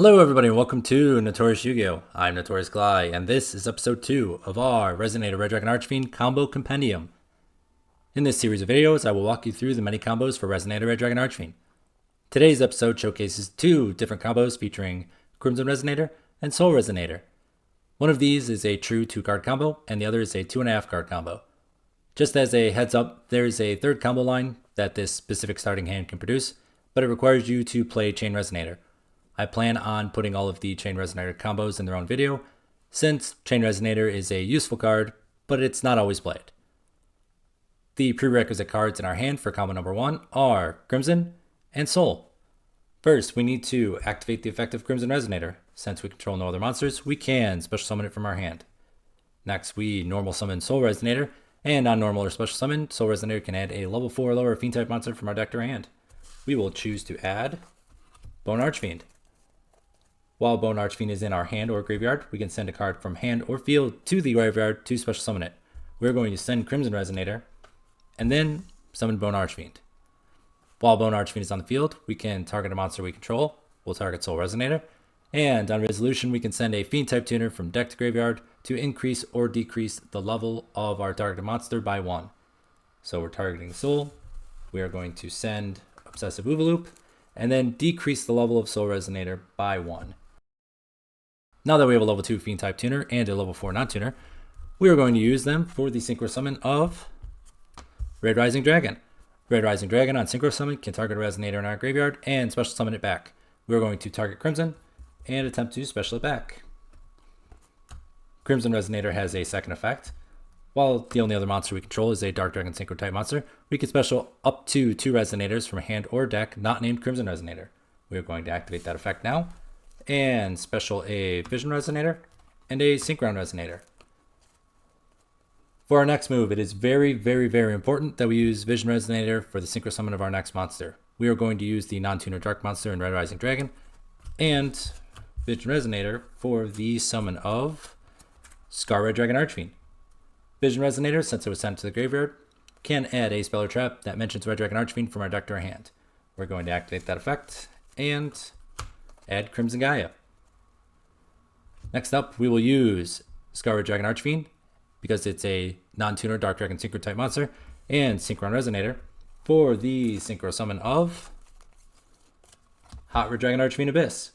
Hello everybody and welcome to Notorious Yu-Gi-Oh! I'm Notorious Glai, and this is episode 2 of our Resonator Red Dragon Archfiend Combo Compendium. In this series of videos, I will walk you through the many combos for Resonator Red Dragon Archfiend. Today's episode showcases 2 different combos featuring Crimson Resonator and Soul Resonator. One of these is a true 2-card combo, and the other is a 2.5 card combo. Just as a heads up, there is a third combo line that this specific starting hand can produce, but it requires you to play Chain Resonator. I plan on putting all of the Chain Resonator combos in their own video, since Chain Resonator is a useful card, but it's not always played. The prerequisite cards in our hand for combo number 1 are Crimson and Soul. First, we need to activate the effect of Crimson Resonator. Since we control no other monsters, we can special summon it from our hand. Next, we normal summon Soul Resonator, and on normal or special summon, Soul Resonator can add a level 4 or lower Fiend type monster from our deck to our hand. We will choose to add Bone Archfiend. While Bone Archfiend is in our hand or graveyard, we can send a card from hand or field to the graveyard to special summon it. We're going to send Crimson Resonator, and then summon Bone Archfiend. While Bone Archfiend is on the field, we can target a monster we control. We'll target Soul Resonator. And on resolution, we can send a Fiend type tuner from deck to graveyard to increase or decrease the level of our targeted monster by 1. So we're targeting Soul. We are going to send Obsessive Loop, and then decrease the level of Soul Resonator by 1. Now that we have a level 2 Fiend type tuner and a level 4 non-tuner, we are going to use them for the synchro summon of Red Rising Dragon. Red Rising Dragon on synchro summon can target a Resonator in our graveyard and special summon it back. We are going to target Crimson and attempt to special it back. Crimson Resonator has a second effect. While the only other monster we control is a Dark Dragon synchro type monster, we can special up to 2 Resonators from a hand or deck not named Crimson Resonator. We are going to activate that effect now and special a Vision Resonator and a Synchron Resonator. For our next move, it is very important that we use Vision Resonator for the synchro summon of our next monster. We are going to use the non-tuner Dark monster in Red Rising Dragon and Vision Resonator for the summon of Scar Red Dragon Archfiend. Vision Resonator, since it was sent to the graveyard, can add a spell or trap that mentions Red Dragon Archfiend from our deck to our hand. We're going to activate that effect and add Crimson Gaia. Next up, we will use Scar Red Dragon Archfiend because it's a non-tuner Dark Dragon synchro type monster and Synchron Resonator for the synchro summon of Hot Red Dragon Archfiend Abyss.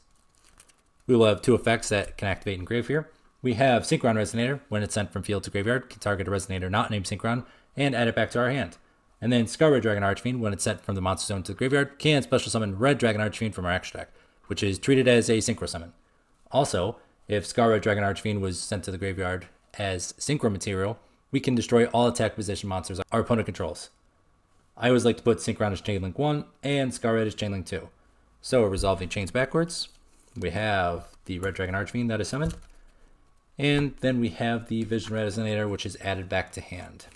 We will have 2 effects that can activate in grave here. We have Synchron Resonator, when it's sent from field to graveyard, can target a Resonator not named Synchron and add it back to our hand. And then Scar Red Dragon Archfiend, when it's sent from the monster zone to the graveyard, can special summon Red Dragon Archfiend from our extra deck, which is treated as a synchro summon. Also, if Scar Red Dragon Archfiend was sent to the graveyard as synchro material, we can destroy all attack position monsters our opponent controls. I always like to put Synchron as Chainlink 1 and Scar Red as Chainlink 2. So resolving chains backwards, we have the Red Dragon Archfiend that is summoned, and then we have the Vision Resonator, which is added back to hand.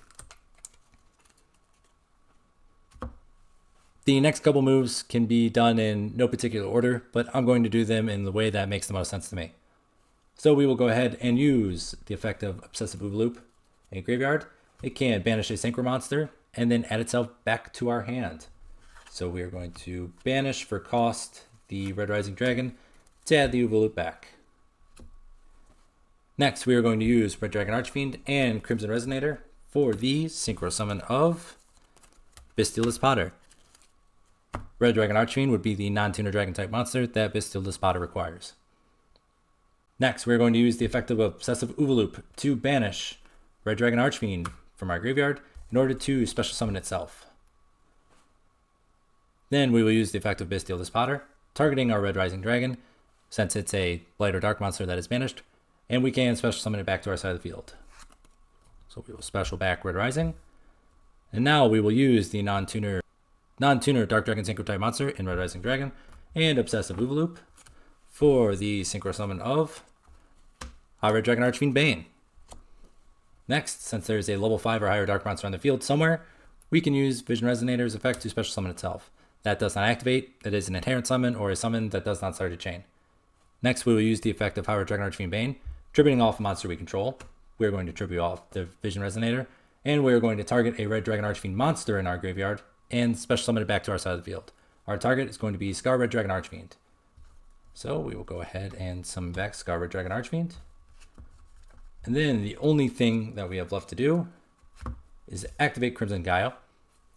The next couple moves can be done in no particular order, but I'm going to do them in the way that makes the most sense to me. So we will go ahead and use the effect of Obsessive Loop in graveyard. It can banish a synchro monster and then add itself back to our hand. So we are going to banish for cost the Red Rising Dragon to add the Loop back. Next, we are going to use Red Dragon Archfiend and Crimson Resonator for the synchro summon of Bestial Despotter. Red Dragon Archfiend would be the non-tuner dragon type monster that Bestial Despotter requires. Next, we're going to use the effect of Obsessive Loop to banish Red Dragon Archfiend from our graveyard in order to special summon itself. Then we will use the effect of Bestial Despotter, targeting our Red Rising Dragon, since it's a light or dark monster that is banished, and we can special summon it back to our side of the field. So we will special back Red Rising, and now we will use the non-tuner Dark Dragon synchro type monster in Red Rising Dragon and Obsessive Loop for the synchro summon of Hot Red Dragon Archfiend Bane. Next, since there is a level 5 or higher dark monster on the field somewhere, we can use Vision Resonator's effect to special summon itself. That does not activate, it is an inherent summon or a summon that does not start a chain. Next, we will use the effect of Hot Red Dragon Archfiend Bane, tributing off a monster we control. We are going to tribute off the Vision Resonator, and we are going to target a Red Dragon Archfiend monster in our graveyard and special summon it back to our side of the field. Our target is going to be Scar Red Dragon Archfiend. So we will go ahead and summon back Scar Red Dragon Archfiend. And then the only thing that we have left to do is activate Crimson Yugioh.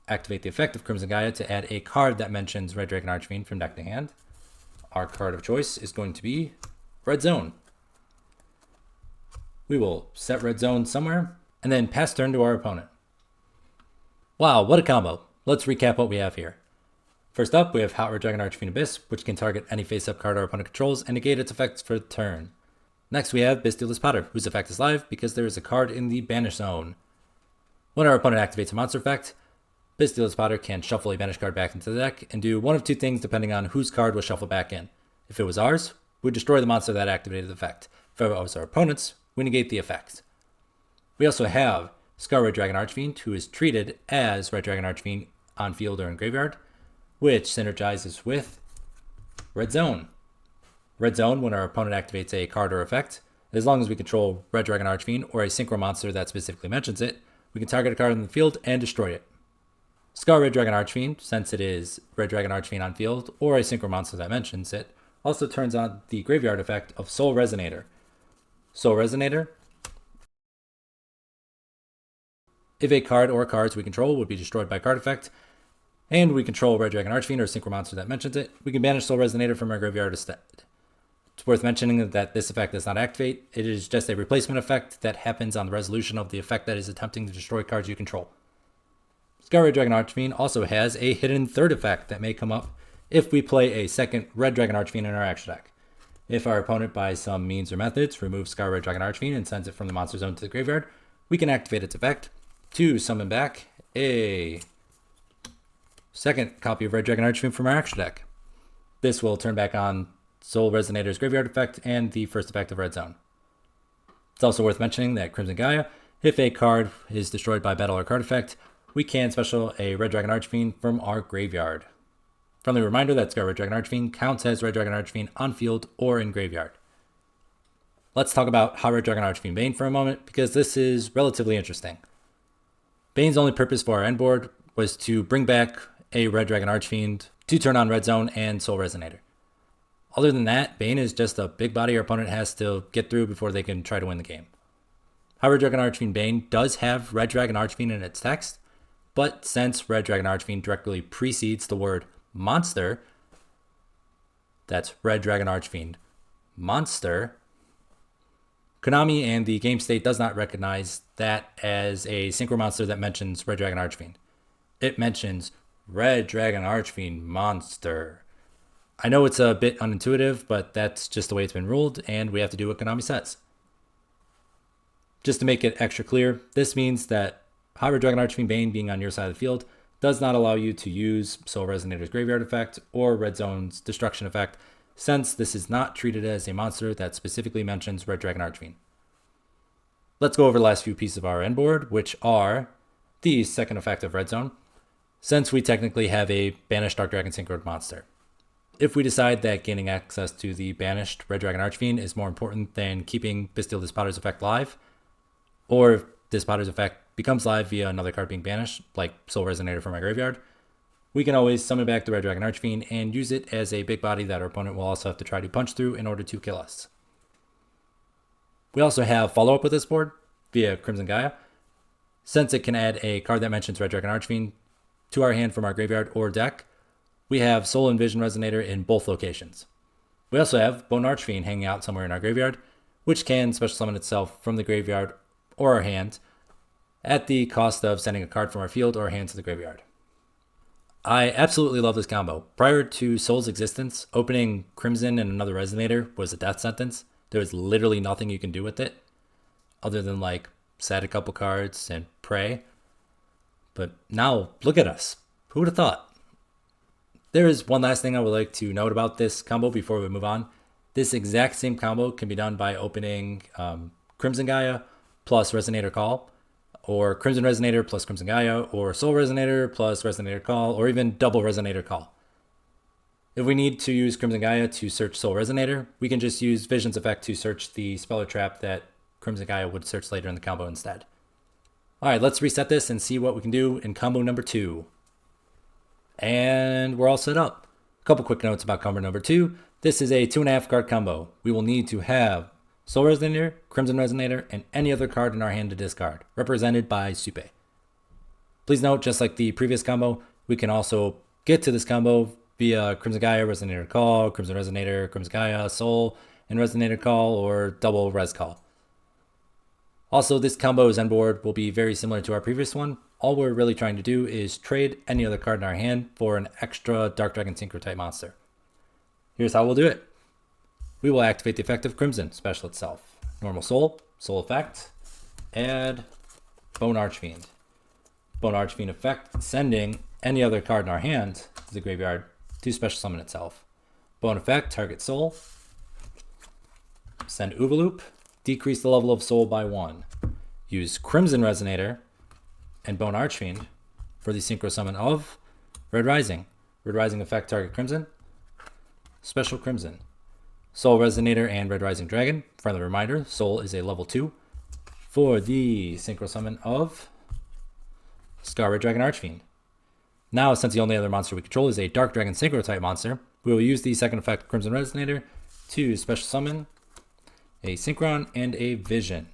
Activate the effect of Crimson Yugioh to add a card that mentions Red Dragon Archfiend from deck to hand. Our card of choice is going to be Red Zone. We will set Red Zone somewhere and then pass turn to our opponent. Wow, what a combo. Let's recap what we have here. First up, we have Hot Red Dragon Archfiend Abyss, which can target any face-up card our opponent controls and negate its effects for the turn. Next, we have Bestialist Potter, whose effect is live because there is a card in the Banish Zone. When our opponent activates a monster effect, Bestialist Potter can shuffle a banished card back into the deck and do one of two things depending on whose card was shuffled back in. If it was ours, we'd destroy the monster that activated the effect. If it was our opponent's, we negate the effect. We also have Scar Red Dragon Archfiend, who is treated as Red Dragon Archfiend on field or in graveyard, which synergizes with Red Zone. Red Zone, when our opponent activates a card or effect, as long as we control Red Dragon Archfiend or a synchro monster that specifically mentions it, we can target a card in the field and destroy it. Scar Red Dragon Archfiend, since it is Red Dragon Archfiend on field or a synchro monster that mentions it, also turns on the graveyard effect of Soul Resonator. Soul Resonator, if a card or cards we control would be destroyed by card effect, and we control Red Dragon Archfiend or synchro monster that mentions it, we can banish Soul Resonator from our graveyard instead. It's worth mentioning that this effect does not activate. It is just a replacement effect that happens on the resolution of the effect that is attempting to destroy cards you control. Scar Red Dragon Archfiend also has a hidden third effect that may come up if we play a second Red Dragon Archfiend in our action deck. If our opponent, by some means or methods, removes Scar Red Dragon Archfiend and sends it from the monster zone to the graveyard, we can activate its effect to summon back a second copy of Red Dragon Archfiend from our action deck. This will turn back on Soul Resonator's graveyard effect and the first effect of Red Zone. It's also worth mentioning that Crimson Yugioh, if a card is destroyed by battle or card effect, we can special a Red Dragon Archfiend from our graveyard. Friendly reminder that Scar Red Dragon Archfiend counts as Red Dragon Archfiend on field or in graveyard. Let's talk about Hot Red Dragon Archfiend Bane for a moment, because this is relatively interesting. Bane's only purpose for our end board was to bring back a Red Dragon Archfiend to turn on Red Zone and Soul Resonator. Other than that, Bane is just a big body our opponent has to get through before they can try to win the game. Hot Red Dragon Archfiend Bane does have Red Dragon Archfiend in its text, but since Red Dragon Archfiend directly precedes the word monster, that's Red Dragon Archfiend monster, Konami and the game state does not recognize that as a synchro monster that mentions Red Dragon Archfiend. It mentions Red Dragon Archfiend monster. I know it's a bit unintuitive, but that's just the way it's been ruled, and we have to do what Konami says. Just to make it extra clear, this means that Hot Red Dragon Archfiend Bane being on your side of the field does not allow you to use Soul Resonator's graveyard effect or Red Zone's destruction effect, since this is not treated as a monster that specifically mentions Red Dragon Archfiend. Let's go over the last few pieces of our end board, which are the second effect of Red Zone, since we technically have a banished Dark Dragon synchroed monster. If we decide that gaining access to the banished Red Dragon Archfiend is more important than keeping Bestialist Potter's effect live, or if this Potter's effect becomes live via another card being banished, like Soul Resonator from our graveyard, we can always summon back the Red Dragon Archfiend and use it as a big body that our opponent will also have to try to punch through in order to kill us. We also have follow-up with this board via Crimson Yugioh, since it can add a card that mentions Red Dragon Archfiend to our hand from our graveyard or deck. We have Soul and Vision Resonator in both locations. We also have Bone Archfiend hanging out somewhere in our graveyard, which can special summon itself from the graveyard or our hand at the cost of sending a card from our field or hand to the graveyard. I absolutely love this combo. Prior to Soul's existence, opening Crimson and another Resonator was a death sentence. There was literally nothing you can do with it other than like set a couple cards and pray. But now look at us. Who would have thought? There is one last thing I would like to note about this combo before we move on. This exact same combo can be done by opening Crimson Yugioh plus Resonator Call, or Crimson Resonator plus Crimson Yugioh, or Soul Resonator plus Resonator Call, or even double Resonator Call. If we need to use Crimson Yugioh to search Soul Resonator, we can just use Vision's effect to search the spell or trap that Crimson Yugioh would search later in the combo instead. Alright, let's reset this and see what we can do in combo number 2. And we're all set up. A couple quick notes about combo number 2. This is a 2.5 card combo. We will need to have Soul Resonator, Crimson Resonator, and any other card in our hand to discard, represented by Supe. Please note, just like the previous combo, we can also get to this combo via Crimson Gaia, Resonator Call, Crimson Resonator, Crimson Gaia, Soul, and Resonator Call, or double Res Call. Also, this combo's end board will be very similar to our previous one. All we're really trying to do is trade any other card in our hand for an extra Dark Dragon Synchro type monster. Here's how we'll do it. We will activate the effect of Crimson, special itself. Normal Soul, Soul effect, add Bone Archfiend. Bone Archfiend effect, sending any other card in our hand to the graveyard to special summon itself. Bone effect, target Soul. Send Oovaloop, decrease the level of Soul by 1. Use Crimson Resonator and Bone Archfiend for the synchro summon of Red Rising. Red Rising effect, target Crimson. Special Crimson. Soul Resonator and Red Rising Dragon. Friendly reminder, Soul is a level 2 for the synchro summon of Scar Red Dragon Archfiend. Now, since the only other monster we control is a Dark Dragon Synchro type monster, we will use the second effect, Crimson Resonator, to special summon a Synchron and a Vision.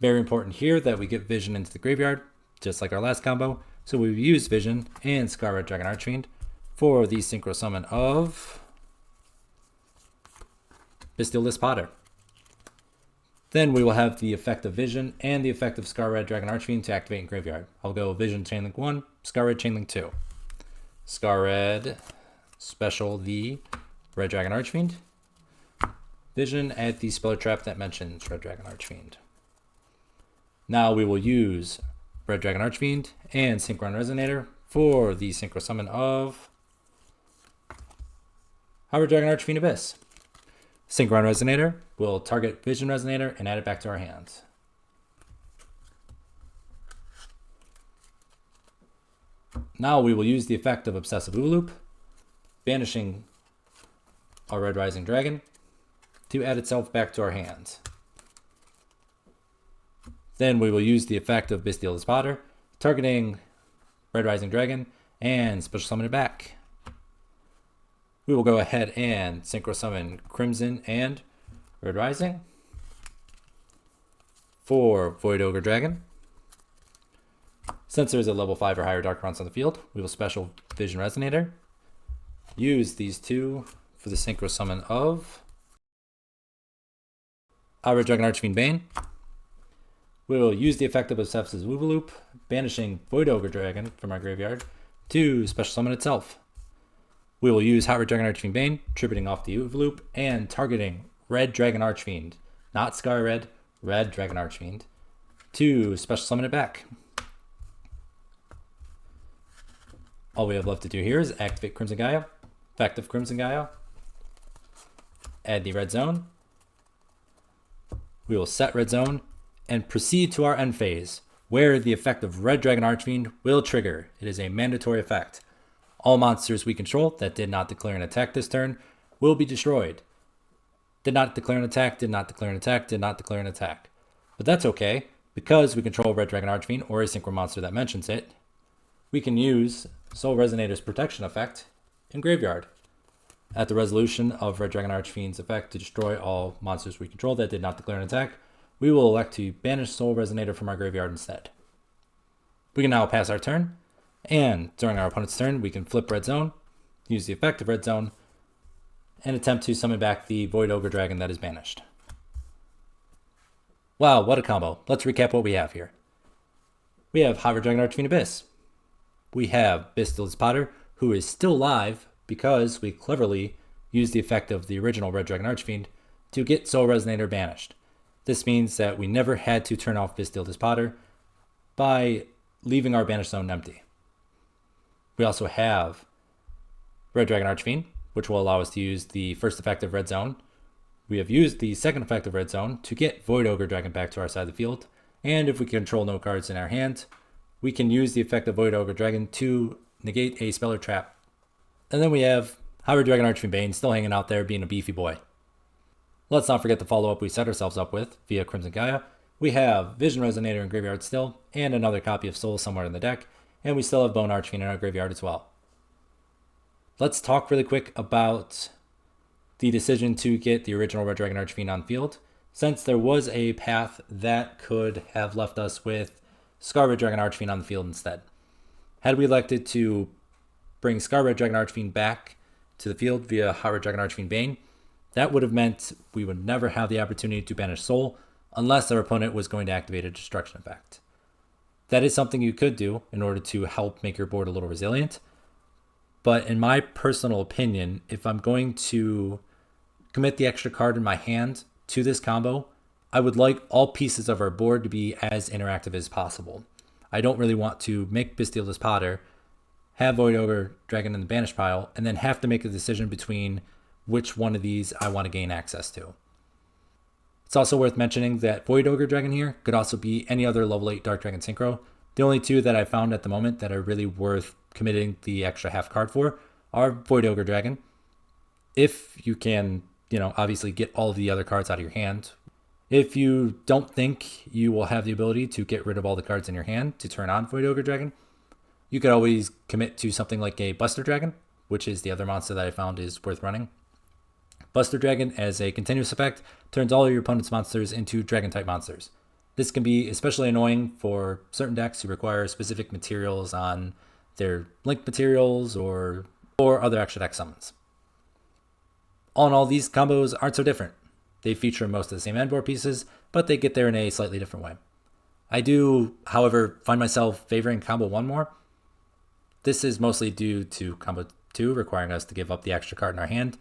Very important here that we get Vision into the graveyard, just like our last combo. So we use Vision and Scar Red Dragon Archfiend for the synchro summon of Bestial Potter. Then we will have the effect of Vision and the effect of Scar Red Dragon Archfiend to activate in graveyard. I'll go Vision Chainlink 1, Scar Red Chainlink 2. Scar Red, special the Red Dragon Archfiend. Vision at the Speller Trap that mentions Red Dragon Archfiend. Now we will use Red Dragon Archfiend and Synchron Resonator for the synchro summon of Red Dragon Archfiend Abyss. Synchron Resonator will target Vision Resonator and add it back to our hands. Now we will use the effect of Obsessive Oovaloop, banishing our Red Rising Dragon to add itself back to our hands. Then we will use the effect of Bestial Potter, targeting Red Rising Dragon and special summon it back. We will go ahead and synchro summon Crimson and Red Rising for Void Ogre Dragon. Since there's a level 5 or higher Dark Runs on the field, we will special Vision Resonator. Use these two for the synchro summon of Red Dragon Archfiend Bane. We will use the effect of Obsessive Oovaloop, banishing Void Ogre Dragon from our graveyard to special summon itself. We will use Red Dragon Archfiend Bane, tributing off the Oovaloop and targeting Red Dragon Archfiend, not Scar Red, Red Dragon Archfiend, to special summon it back. All we have left to do here is activate Crimson Gaia, effect of Crimson Gaia, add the red zone. We will set red zone and proceed to our end phase, where the effect of Red Dragon Archfiend will trigger. It is a mandatory effect. All monsters we control that did not declare an attack this turn will be destroyed. Did not declare an attack, did not declare an attack, did not declare an attack. But that's okay, because we control Red Dragon Archfiend or a synchro monster that mentions it. We can use Soul Resonator's protection effect in graveyard. At the resolution of Red Dragon Archfiend's effect to destroy all monsters we control that did not declare an attack, we will elect to banish Soul Resonator from our graveyard instead. We can now pass our turn, and during our opponent's turn, we can flip Red Zone, use the effect of Red Zone, and attempt to summon back the Void Ogre Dragon that is banished. Wow, what a combo. Let's recap what we have here. We have Red Dragon Archfiend Abyss. We have Bestial Potter, who is still alive because we cleverly used the effect of the original Red Dragon Archfiend to get Soul Resonator banished. This means that we never had to turn off Bestial Potter by leaving our banish zone empty. We also have Red Dragon Archfiend, which will allow us to use the first effect of Red Zone. We have used the second effect of Red Zone to get Void Ogre Dragon back to our side of the field. And if we control no cards in our hand, we can use the effect of Void Ogre Dragon to negate a Speller Trap. And then we have Red Dragon Archfiend Bane still hanging out there being a beefy boy. Let's not forget the follow-up we set ourselves up with via Crimson Gaia. We have Vision Resonator in graveyard still, and another copy of Soul somewhere in the deck, and we still have Bone Archfiend in our graveyard as well. Let's talk really quick about the decision to get the original Red Dragon Archfiend on field, since there was a path that could have left us with Scar Red Dragon Archfiend on the field instead. Had we elected to bring Scar Red Dragon Archfiend back to the field via Hot Red Dragon Archfiend Bane, that would have meant we would never have the opportunity to banish Soul unless our opponent was going to activate a destruction effect. That is something you could do in order to help make your board a little resilient. But in my personal opinion, if I'm going to commit the extra card in my hand to this combo, I would like all pieces of our board to be as interactive as possible. I don't really want to make Bestial Potter, have Void Ogre Dragon in the banish pile, and then have to make a decision between which one of these I want to gain access to. It's also worth mentioning that Void Ogre Dragon here could also be any other level 8 Dark Dragon Synchro. The only two that I found at the moment that are really worth committing the extra half card for are Void Ogre Dragon. If you can, obviously get all of the other cards out of your hand. If you don't think you will have the ability to get rid of all the cards in your hand to turn on Void Ogre Dragon, you could always commit to something like a Buster Dragon, which is the other monster that I found is worth running. Buster Dragon, as a continuous effect, turns all of your opponent's monsters into Dragon-type monsters. This can be especially annoying for certain decks who require specific materials on their linked materials or other extra deck summons. All in all, these combos aren't so different. They feature most of the same end board pieces, but they get there in a slightly different way. I do, however, find myself favoring combo 1 more. This is mostly due to combo 2 requiring us to give up the extra card in our hand.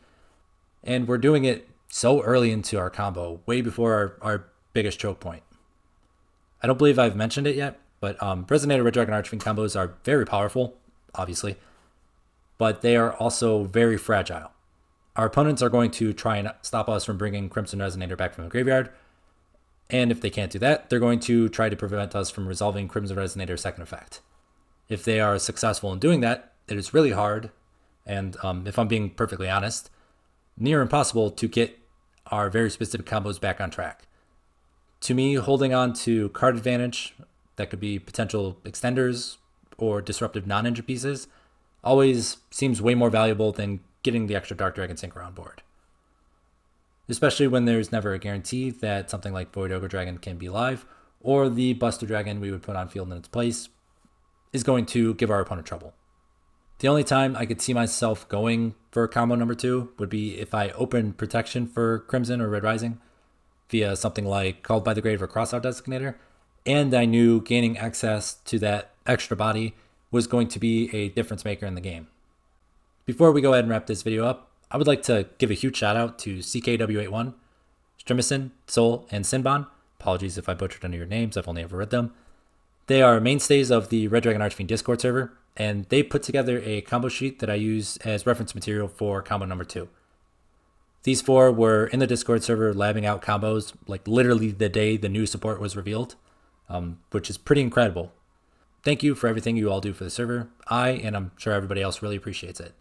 And we're doing it so early into our combo, way before our biggest choke point. I don't believe I've mentioned it yet, but Resonator Red Dragon Archfiend combos are very powerful, obviously, but they are also very fragile. Our opponents are going to try and stop us from bringing Crimson Resonator back from the graveyard, and if they can't do that, they're going to try to prevent us from resolving Crimson Resonator's second effect. If they are successful in doing that, it is really hard, and if I'm being perfectly honest, near impossible to get our very specific combos back on track. To me, holding on to card advantage, that could be potential extenders or disruptive non-engine pieces, always seems way more valuable than getting the extra Dark Dragon Synchro on board. Especially when there's never a guarantee that something like Void Ogre Dragon can be live, or the Buster Dragon we would put on field in its place is going to give our opponent trouble. The only time I could see myself going for combo number 2 would be if I opened protection for Crimson or Red Rising via something like Called by the Grave or Crossout Designator, and I knew gaining access to that extra body was going to be a difference maker in the game. Before we go ahead and wrap this video up, I would like to give a huge shout out to CKW81, Strimison, Soul, and Sinbon. Apologies if I butchered any of your names, I've only ever read them. They are mainstays of the Red Dragon Archfiend Discord server, and they put together a combo sheet that I use as reference material for combo number 2. These 4 were in the Discord server labbing out combos like literally the day the new support was revealed, which is pretty incredible. Thank you for everything you all do for the server. And I'm sure everybody else really appreciates it.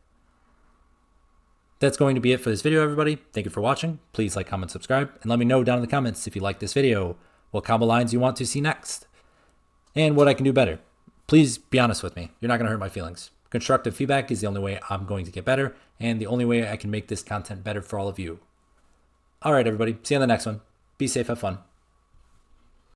That's going to be it for this video, everybody. Thank you for watching. Please like, comment, subscribe, and let me know down in the comments if you like this video, what combo lines you want to see next, and what I can do better. Please be honest with me. You're not going to hurt my feelings. Constructive feedback is the only way I'm going to get better, and the only way I can make this content better for all of you. All right, everybody. See you on the next one. Be safe. Have fun.